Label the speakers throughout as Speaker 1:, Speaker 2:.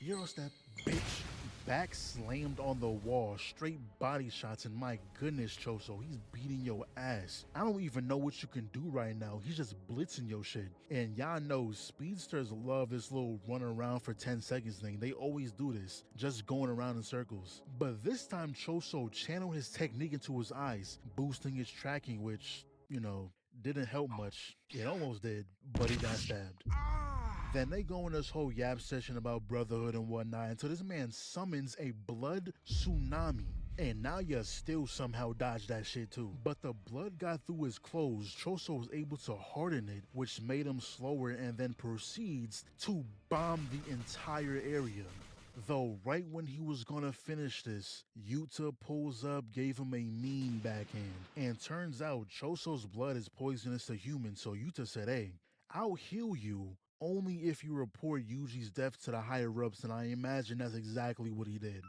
Speaker 1: Euro step, bitch. Back slammed on the wall, straight body shots, and my goodness, Choso, he's beating your ass. I don't even know what you can do right now. He's just blitzing your shit. And y'all know speedsters love this little run around for 10 seconds thing. They always do this, just going around in circles. But this time, Choso channeled his technique into his eyes, boosting his tracking, which, didn't help much. It almost did, but he got stabbed. Then they go in this whole yap session about brotherhood and whatnot until this man summons a blood tsunami. And now you still somehow dodge that shit too. But the blood got through his clothes. Choso was able to harden it, which made him slower, and then proceeds to bomb the entire area. Though right when he was gonna finish this, Yuta pulls up, gave him a mean backhand. And turns out Choso's blood is poisonous to humans, so Yuta said, hey, I'll heal you only if you report Yuji's death to the higher ups, and I imagine that's exactly what he did.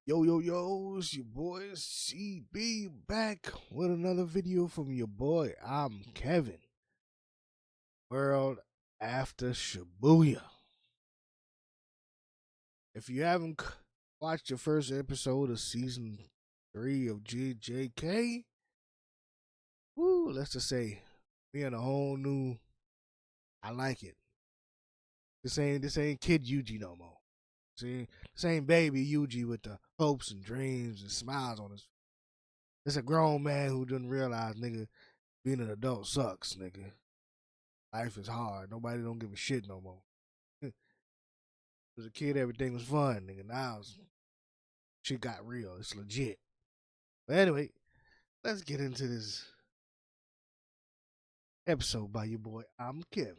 Speaker 2: Yo, it's your boy CB back with another video from your boy. I'm Kevin. World after Shibuya. If you haven't watched the first episode of season 3 of JJK, let's just say we in a whole new. I like it. This ain't Kid Yuji no more. See, this ain't baby Yuji with the hopes and dreams and smiles on his face. It's a grown man who didn't realize, nigga, being an adult sucks, nigga. Life is hard. Nobody don't give a shit no more. As a kid, everything was fun, nigga. Now shit got real. It's legit. But anyway, let's get into this episode by your boy. I'm Kevin.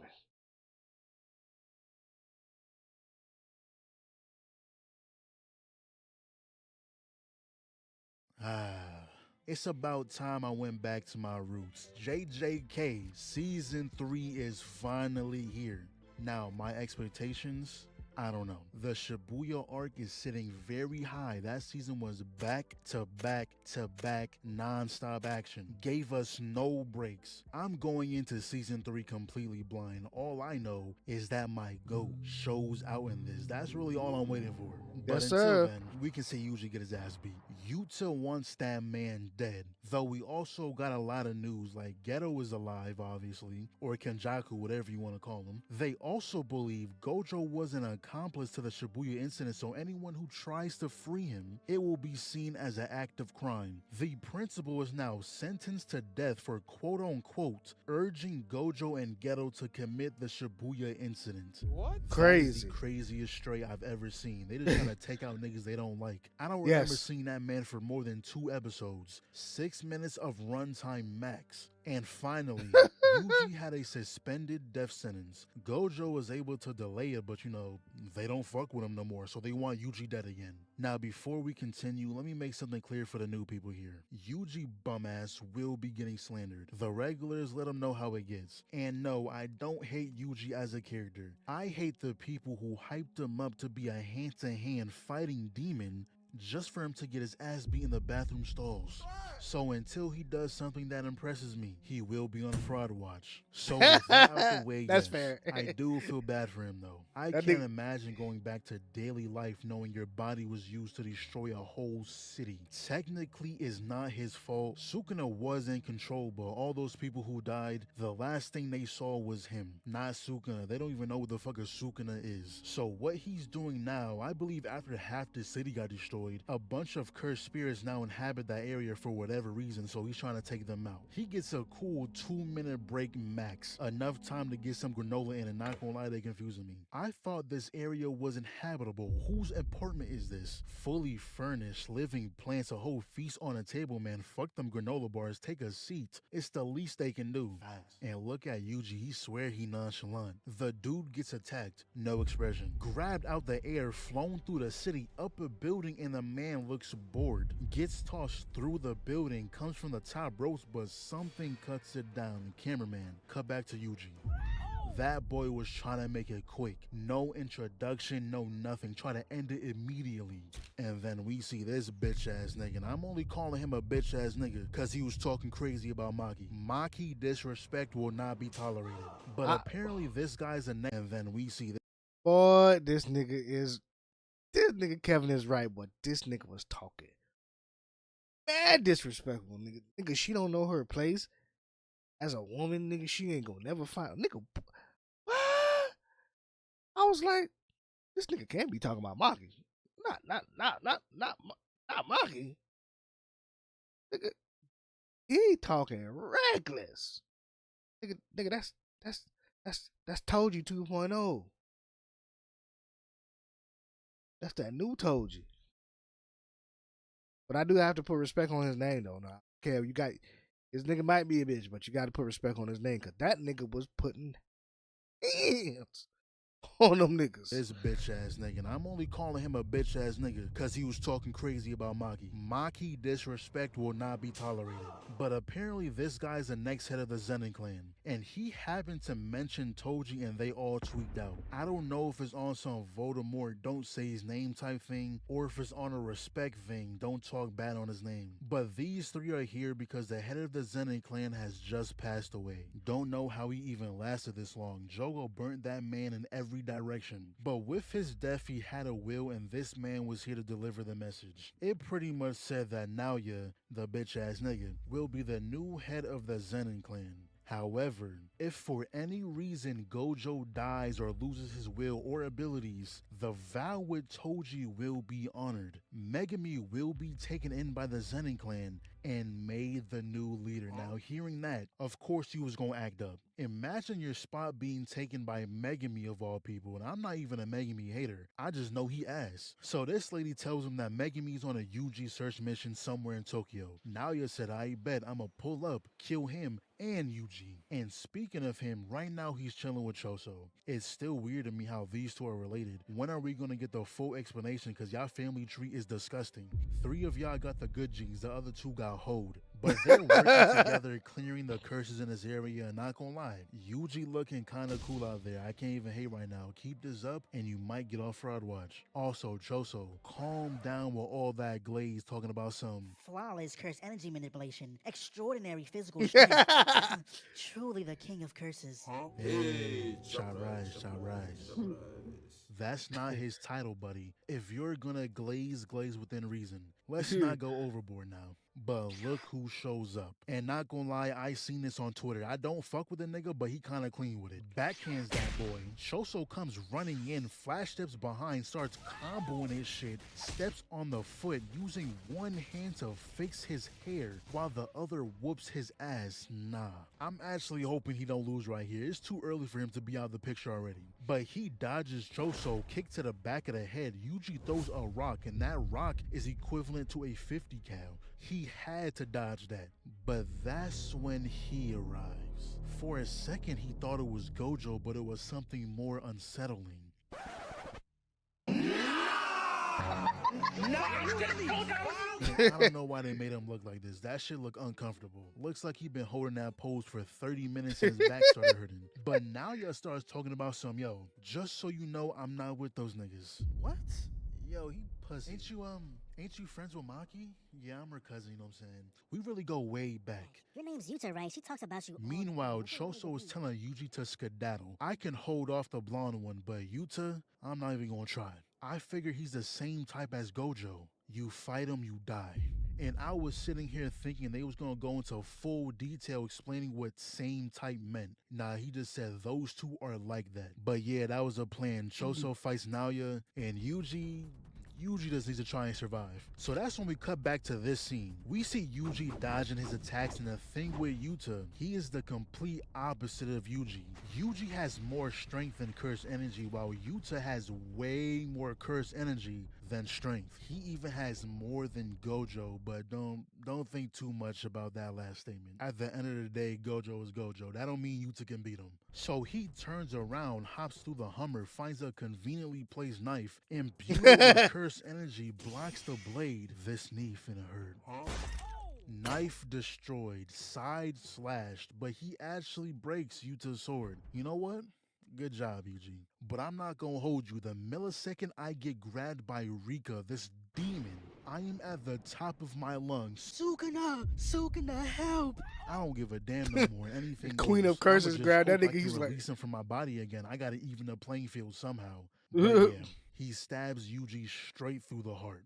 Speaker 1: It's about time I went back to my roots. JJK Season 3 is finally here. Now, my expectations, I don't know. The Shibuya arc is sitting very high. That season was back to back to back non-stop action. Gave us no breaks. I'm going into season 3 completely blind. All I know is that my GOAT shows out in this. That's really all I'm waiting for. But
Speaker 2: Yes,
Speaker 1: until
Speaker 2: sir.
Speaker 1: then, we can see Yuji get his ass beat. Yuta wants that man dead. Though we also got a lot of news, like Geto is alive, obviously, or Kenjaku, whatever you want to call him. They also believe Gojo was an accomplice to the Shibuya incident, so anyone who tries to free him, it will be seen as an act of crime. The principal is now sentenced to death for quote-unquote urging Gojo and Geto to commit the Shibuya incident.
Speaker 3: What?
Speaker 1: That is
Speaker 2: Crazy.
Speaker 1: the craziest stray I've ever seen. They just trying to take out niggas they don't like. I don't remember
Speaker 2: Yes.
Speaker 1: seeing that man for more than 2 episodes. 6 minutes of runtime max. And finally, Yuji had a suspended death sentence. Gojo was able to delay it, but they don't fuck with him no more, so they want Yuji dead again. Now, before we continue, let me make something clear for the new people here. Yuji bumass will be getting slandered. The regulars, let them know how it gets. And no, I don't hate Yuji as a character. I hate the people who hyped him up to be a hand-to-hand fighting demon just for him to get his ass beat in the bathroom stalls. So until he does something that impresses me, he will be on fraud watch. So with that out the way,
Speaker 2: That's
Speaker 1: yes,
Speaker 2: fair.
Speaker 1: I do feel bad for him though. I
Speaker 2: That
Speaker 1: can't
Speaker 2: nigga-
Speaker 1: imagine going back to daily life knowing your body was used to destroy a whole city. Technically, it's not his fault. Sukuna was in control, but all those people who died, the last thing they saw was him, not Sukuna. They don't even know what the fuck a Sukuna is. So what he's doing now, I believe after half the city got destroyed, a bunch of cursed spirits now inhabit that area for whatever reason, so he's trying to take them out. He gets a cool 2-minute break max, enough time to get some granola in, and not gonna lie, they confusing me. I thought this area was inhabitable. Whose apartment is this? Fully furnished, living plants, a whole feast on a table, man. Fuck them granola bars, take a seat. It's the least they can do. And look at Yuji, he swear he nonchalant. The dude gets attacked, no expression. Grabbed out the air, flown through the city, up a building, and the man looks bored. Gets tossed through the building, comes from the top ropes, but something cuts it down. Cameraman, cut back to Yuji. That boy was trying to make it quick. No introduction, no nothing. Try to end it immediately. And then we see this bitch ass nigga. And I'm only calling him a bitch ass nigga because he was talking crazy about Maki. Maki disrespect will not be tolerated. But apparently this guy's a and then we see this.
Speaker 2: Boy, this nigga Kevin is right, but this nigga was talking mad disrespectful, nigga. Nigga, she don't know her place as a woman, nigga. She ain't gonna never find, nigga. What? I was like, this nigga can't be talking about Maki. Not Maki. Nigga, he talking reckless. Nigga, that's Toji 2.0. That's that new Toji. But I do have to put respect on his name though. Now, okay, you got this nigga might be a bitch, but you got to put respect on his name because that nigga was putting hands on them niggas.
Speaker 1: This bitch ass nigga. And I'm only calling him a bitch ass nigga because he was talking crazy about Maki. Maki disrespect will not be tolerated. But apparently this guy's the next head of the Zenin clan. And he happened to mention Toji and they all tweaked out. I don't know if it's on some Voldemort don't say his name type thing or if it's on a respect thing, don't talk bad on his name. But these three are here because the head of the Zenin clan has just passed away. Don't know how he even lasted this long. Jogo burnt that man in every direction. But with his death, he had a will and this man was here to deliver the message. It pretty much said that Naoya, the bitch ass nigga, will be the new head of the Zenin clan. However, if for any reason Gojo dies or loses his will or abilities, the vow with Toji will be honored. Megumi will be taken in by the Zenin clan and made the new leader. Now, hearing that, of course he was going to act up. Imagine your spot being taken by Megumi of all people, and I'm not even a Megumi hater. I just know he ass. So this lady tells him that Megumi's on a Yuji search mission somewhere in Tokyo. Naoya said, I bet I'ma pull up, kill him, and Yuji. And speaking of him, right now he's chilling with Choso. It's still weird to me how these two are related. When are we gonna get the full explanation? Cause y'all family tree is disgusting. 3 of y'all got the good genes, the other 2 got hoed. But they're working together, clearing the curses in this area, and not gonna lie, Yuji looking kinda cool out there. I can't even hate right now. Keep this up, and you might get off Fraud Watch. Also, Choso, calm down with all that glaze talking about some
Speaker 3: flawless curse energy manipulation, extraordinary physical strength, truly the king of curses.
Speaker 1: Hey, shot rise. That's not his title, buddy. If you're gonna glaze within reason. Let's not go overboard now. But look who shows up. And not gonna lie, I seen this on Twitter. I don't fuck with the nigga, but he kinda clean with it. Backhands that boy. Choso comes running in, flash steps behind, starts comboing his shit, steps on the foot, using one hand to fix his hair, while the other whoops his ass. Nah. I'm actually hoping he don't lose right here. It's too early for him to be out of the picture already. But he dodges Choso, kick to the back of the head. Yuji throws a rock, and that rock is equivalent to a 50 cal. He had to dodge that. But that's when he arrives. For a second, he thought it was Gojo, but it was something more unsettling. I don't know why they made him look like this. That shit look uncomfortable. Looks like he been holding that pose for 30 minutes and his back started hurting. But now y'all starts talking about some, yo, just so you know I'm not with those niggas. What? Yo, he pussy. Ain't you friends with Maki? Yeah, I'm her cousin, you know what I'm saying? We really go way back.
Speaker 3: Your name's Yuta, right? She talks about you.
Speaker 1: Meanwhile, Choso is telling Yuji to skedaddle. I can hold off the blonde one, but Yuta, I'm not even gonna try. I figure he's the same type as Gojo. You fight him, you die. And I was sitting here thinking they was gonna go into full detail explaining what same type meant. Nah, he just said those two are like that. But yeah, that was a plan. Choso fights Naoya, and Yuji just needs to try and survive. So that's when we cut back to this scene. We see Yuji dodging his attacks, and the thing with Yuta, he is the complete opposite of Yuji. Yuji has more strength and curse energy, while Yuta has way more curse energy than strength. He even has more than Gojo, but don't think too much about that last statement. At the end of the day, Gojo is Gojo. That don't mean Yuta can beat him. So he turns around, hops through the Hummer, finds a conveniently placed knife, imbued with curse energy, blocks the blade. This knee finna hurt. Knife destroyed, side slashed, but he actually breaks Yuta's sword. You know what? Good job, Eugene. But I'm not gonna hold you. The millisecond I get grabbed by Rika, this demon, I am at the top of my lungs.
Speaker 3: Sukuna, help!
Speaker 1: I don't give a damn no more.
Speaker 2: The
Speaker 1: Anything
Speaker 2: Queen of
Speaker 1: goes. I'ma
Speaker 2: Curses
Speaker 1: just
Speaker 2: grabbed that
Speaker 1: hope I
Speaker 2: nigga.
Speaker 1: can
Speaker 2: He's like,
Speaker 1: release him from my body again. I gotta even the playing field somehow. But yeah, he stabs Yuji straight through the heart.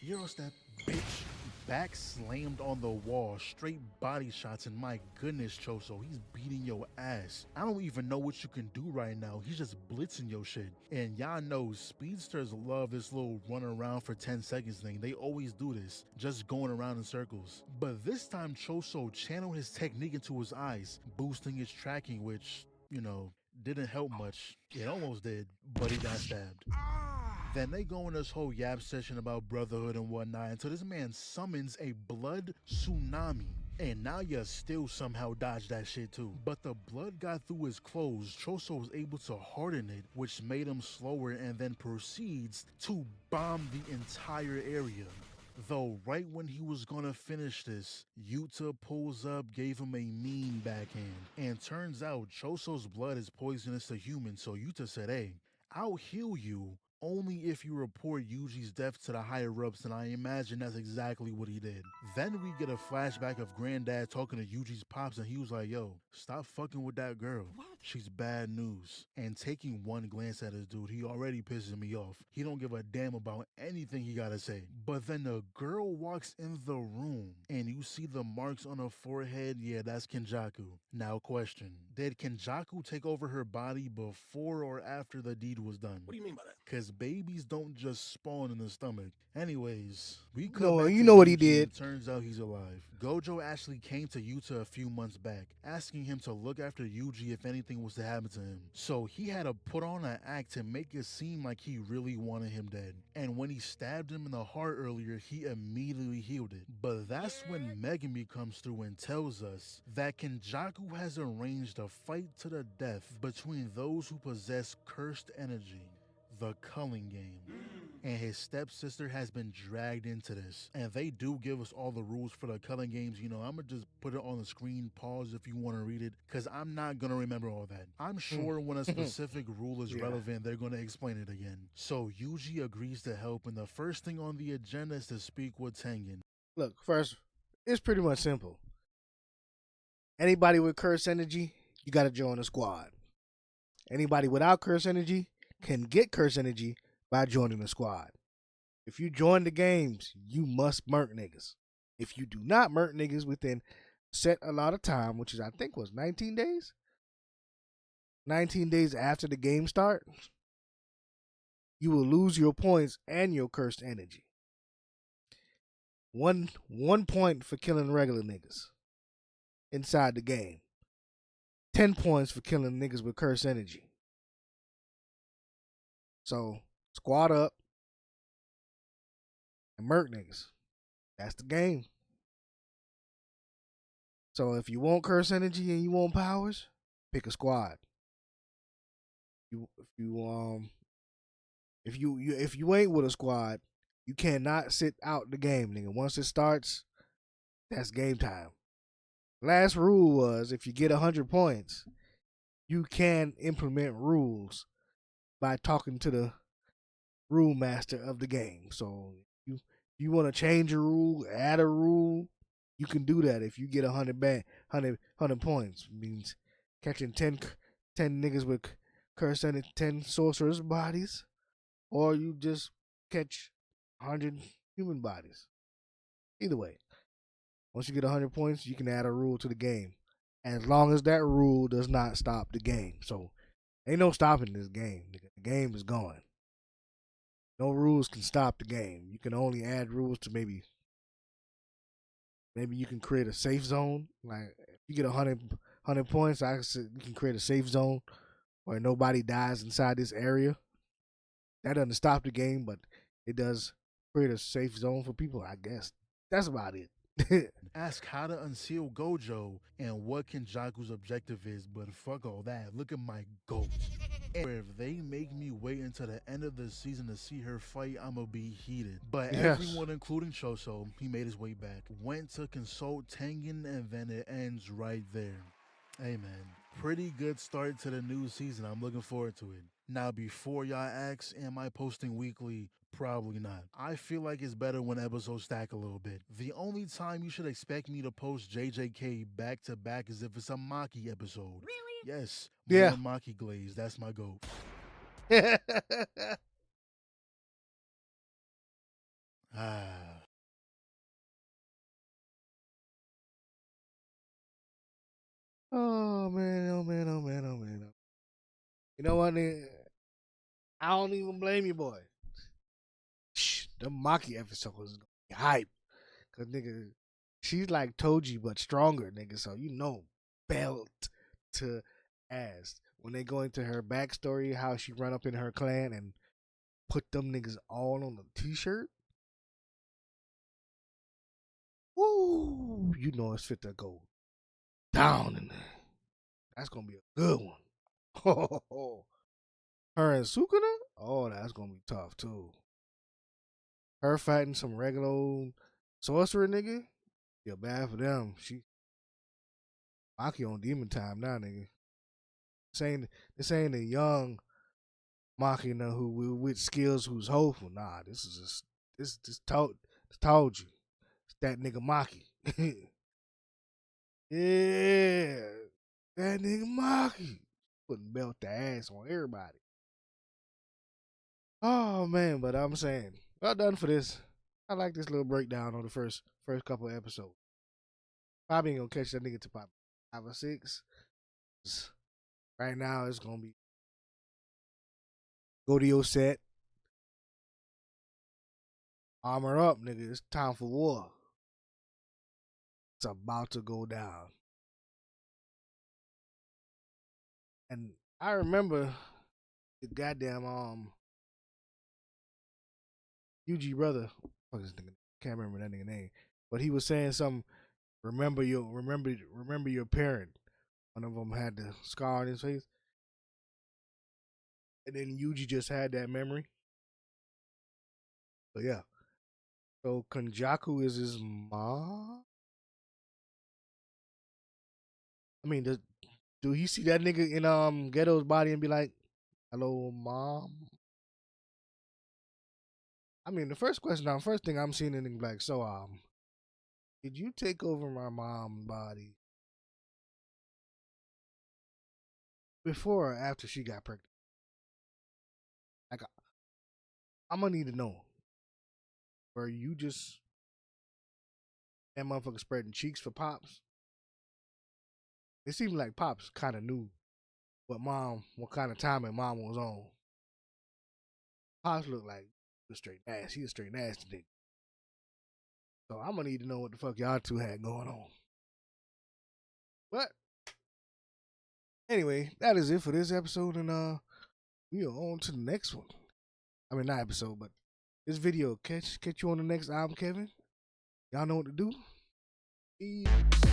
Speaker 1: Eurostep, bitch. Back slammed on the wall, straight body shots, and my goodness, Choso, he's beating your ass. I don't even know what you can do right now. He's just blitzing your shit. And y'all know speedsters love this little run around for 10 seconds thing. They always do this, just going around in circles. But this time, Choso channeled his technique into his eyes, boosting his tracking, which, didn't help much. It almost did, but he got stabbed. Then they go in this whole yap session about brotherhood and whatnot until this man summons a blood tsunami. And now you still somehow dodge that shit too. But the blood got through his clothes. Choso was able to harden it, which made him slower, and then proceeds to bomb the entire area. Though right when he was gonna finish this, Yuta pulls up, gave him a mean backhand. And turns out Choso's blood is poisonous to humans, so Yuta said, hey, I'll heal you only if you report Yuji's death to the higher ups, and I imagine that's exactly what he did. Then we get a flashback of Granddad talking to Yuji's pops, and he was like, yo, stop fucking with that girl. She's bad news. And taking one glance at his dude, he already pisses me off. He don't give a damn about anything he gotta say. But then the girl walks in the room, and you see the marks on her forehead. Yeah, that's Kenjaku. Now question, did Kenjaku take over her body before or after the deed was done?
Speaker 4: What do you mean by that?
Speaker 1: Because babies don't just spawn in the stomach. Anyways, we
Speaker 2: You
Speaker 1: come
Speaker 2: know-
Speaker 1: back
Speaker 2: you
Speaker 1: to
Speaker 2: know what he
Speaker 1: Yuji,
Speaker 2: did.
Speaker 1: and turns out he's alive. Gojo actually came to Yuta a few months back, asking him to look after Yuji if anything was to happen to him. So he had to put on an act to make it seem like he really wanted him dead. And when he stabbed him in the heart earlier, he immediately healed it. But that's when Megami comes through and tells us that Kenjaku has arranged a fight to the death between those who possess cursed energy, the culling game. And his stepsister has been dragged into this. And they do give us all the rules for the culling games. I'm going to just put it on the screen, pause if you want to read it, because I'm not going to remember all that. I'm sure when a specific rule is relevant, they're going to explain it again. So Yuji agrees to help, and the first thing on the agenda is to speak with Tengen.
Speaker 2: look, first, it's pretty much simple. Anybody with curse energy, you got to join the squad. Anybody without curse energy can get curse energy by joining the squad. If you join the games, you must murk niggas. If you do not murk niggas within set a lot of time, which is I think was 19 days, 19 days after the game start, you will lose your points and your cursed energy. One point for killing regular niggas inside the game. 10 points for killing niggas with cursed energy. So squad up and murk niggas. That's the game. So if you want curse energy and you want powers, pick a squad. If you ain't with a squad, you cannot sit out the game, nigga. Once it starts, that's game time. Last rule was if you get 100 points, you can implement rules by talking to the rule master of the game. So you want to change a rule, add a rule, you can do that if you get 100 points. It means catching 10 niggas with curse and 10 sorcerers bodies, or you just catch 100 human bodies. Either way, once you get 100 points, you can add a rule to the game, as long as that rule does not stop the game. So ain't no stopping this game. The game is going. No rules can stop the game. You can only add rules to maybe you can create a safe zone. Like if you get 100 points, you can create a safe zone where nobody dies inside this area. That doesn't stop the game, but it does create a safe zone for people, I guess. That's about it.
Speaker 1: Ask how to unseal Gojo and what Kenjaku's objective is, but fuck all that. Look at my goat. If they make me wait until the end of the season to see her fight, I'ma be heated. But
Speaker 2: Yes.
Speaker 1: everyone, including Choso, he made his way back, went to consult Tengen, and then it ends right there. Hey man, pretty good start to the new season. I'm looking forward to it. Now, before y'all ask, am I posting weekly? Probably not. I feel like it's better when episodes stack a little bit. The only time you should expect me to post JJK back to back is if it's a Maki episode.
Speaker 3: Really?
Speaker 1: Yes,
Speaker 2: Yeah.
Speaker 1: more Maki Glaze. That's my goal. Ah.
Speaker 2: Oh man, oh man, oh man, oh man. You know what? Nigga? I don't even blame you, boy. Shh, the Maki episode was gonna be hype. Cause nigga, she's like Toji but stronger, nigga. So you know, belt to ass. When they go into her backstory, how she run up in her clan and put them niggas all on the t-shirt. Woo! You know it's fit to go down in there. That's gonna be a good one. Her and Sukuna? Oh, that's gonna be tough too. Her fighting some regular old sorcerer nigga? Feel bad for them. She Maki on demon time now, nigga. This ain't a young Maki who with skills who's hopeful. Nah, this is just this told you. It's that nigga Maki. Yeah. That nigga Maki. Putting belt the ass on everybody. Oh man, but I'm saying, well done for this. I like this little breakdown on the first couple of episodes. Probably ain't gonna catch that nigga to pop 5 or 6. Right now it's gonna be go to your set, armor up, nigga. It's time for war. It's about to go down. And I remember the goddamn UG brother, fuck this nigga, can't remember that nigga name, but he was saying something. Remember your parent. One of them had the scar on his face, and then Yuji just had that memory. So yeah. So Konjaku is his mom. I mean, do he see that nigga in Ghetto's body and be like, "Hello, mom"? I mean, first thing I'm seeing in the like, so did you take over my mom's body before or after she got pregnant? Like, I'm gonna need to know. Were you just that motherfucker spreading cheeks for pops? It seemed like pops kind of knew what kind of timing mom was on. Pops looked like a straight ass. He a straight nasty nigga. So I'm gonna need to know what the fuck y'all two had going on. But anyway, that is it for this episode, and we are on to the next one. I mean, not episode, but this video. Catch you on the next album, Kevin. Y'all know what to do. Peace.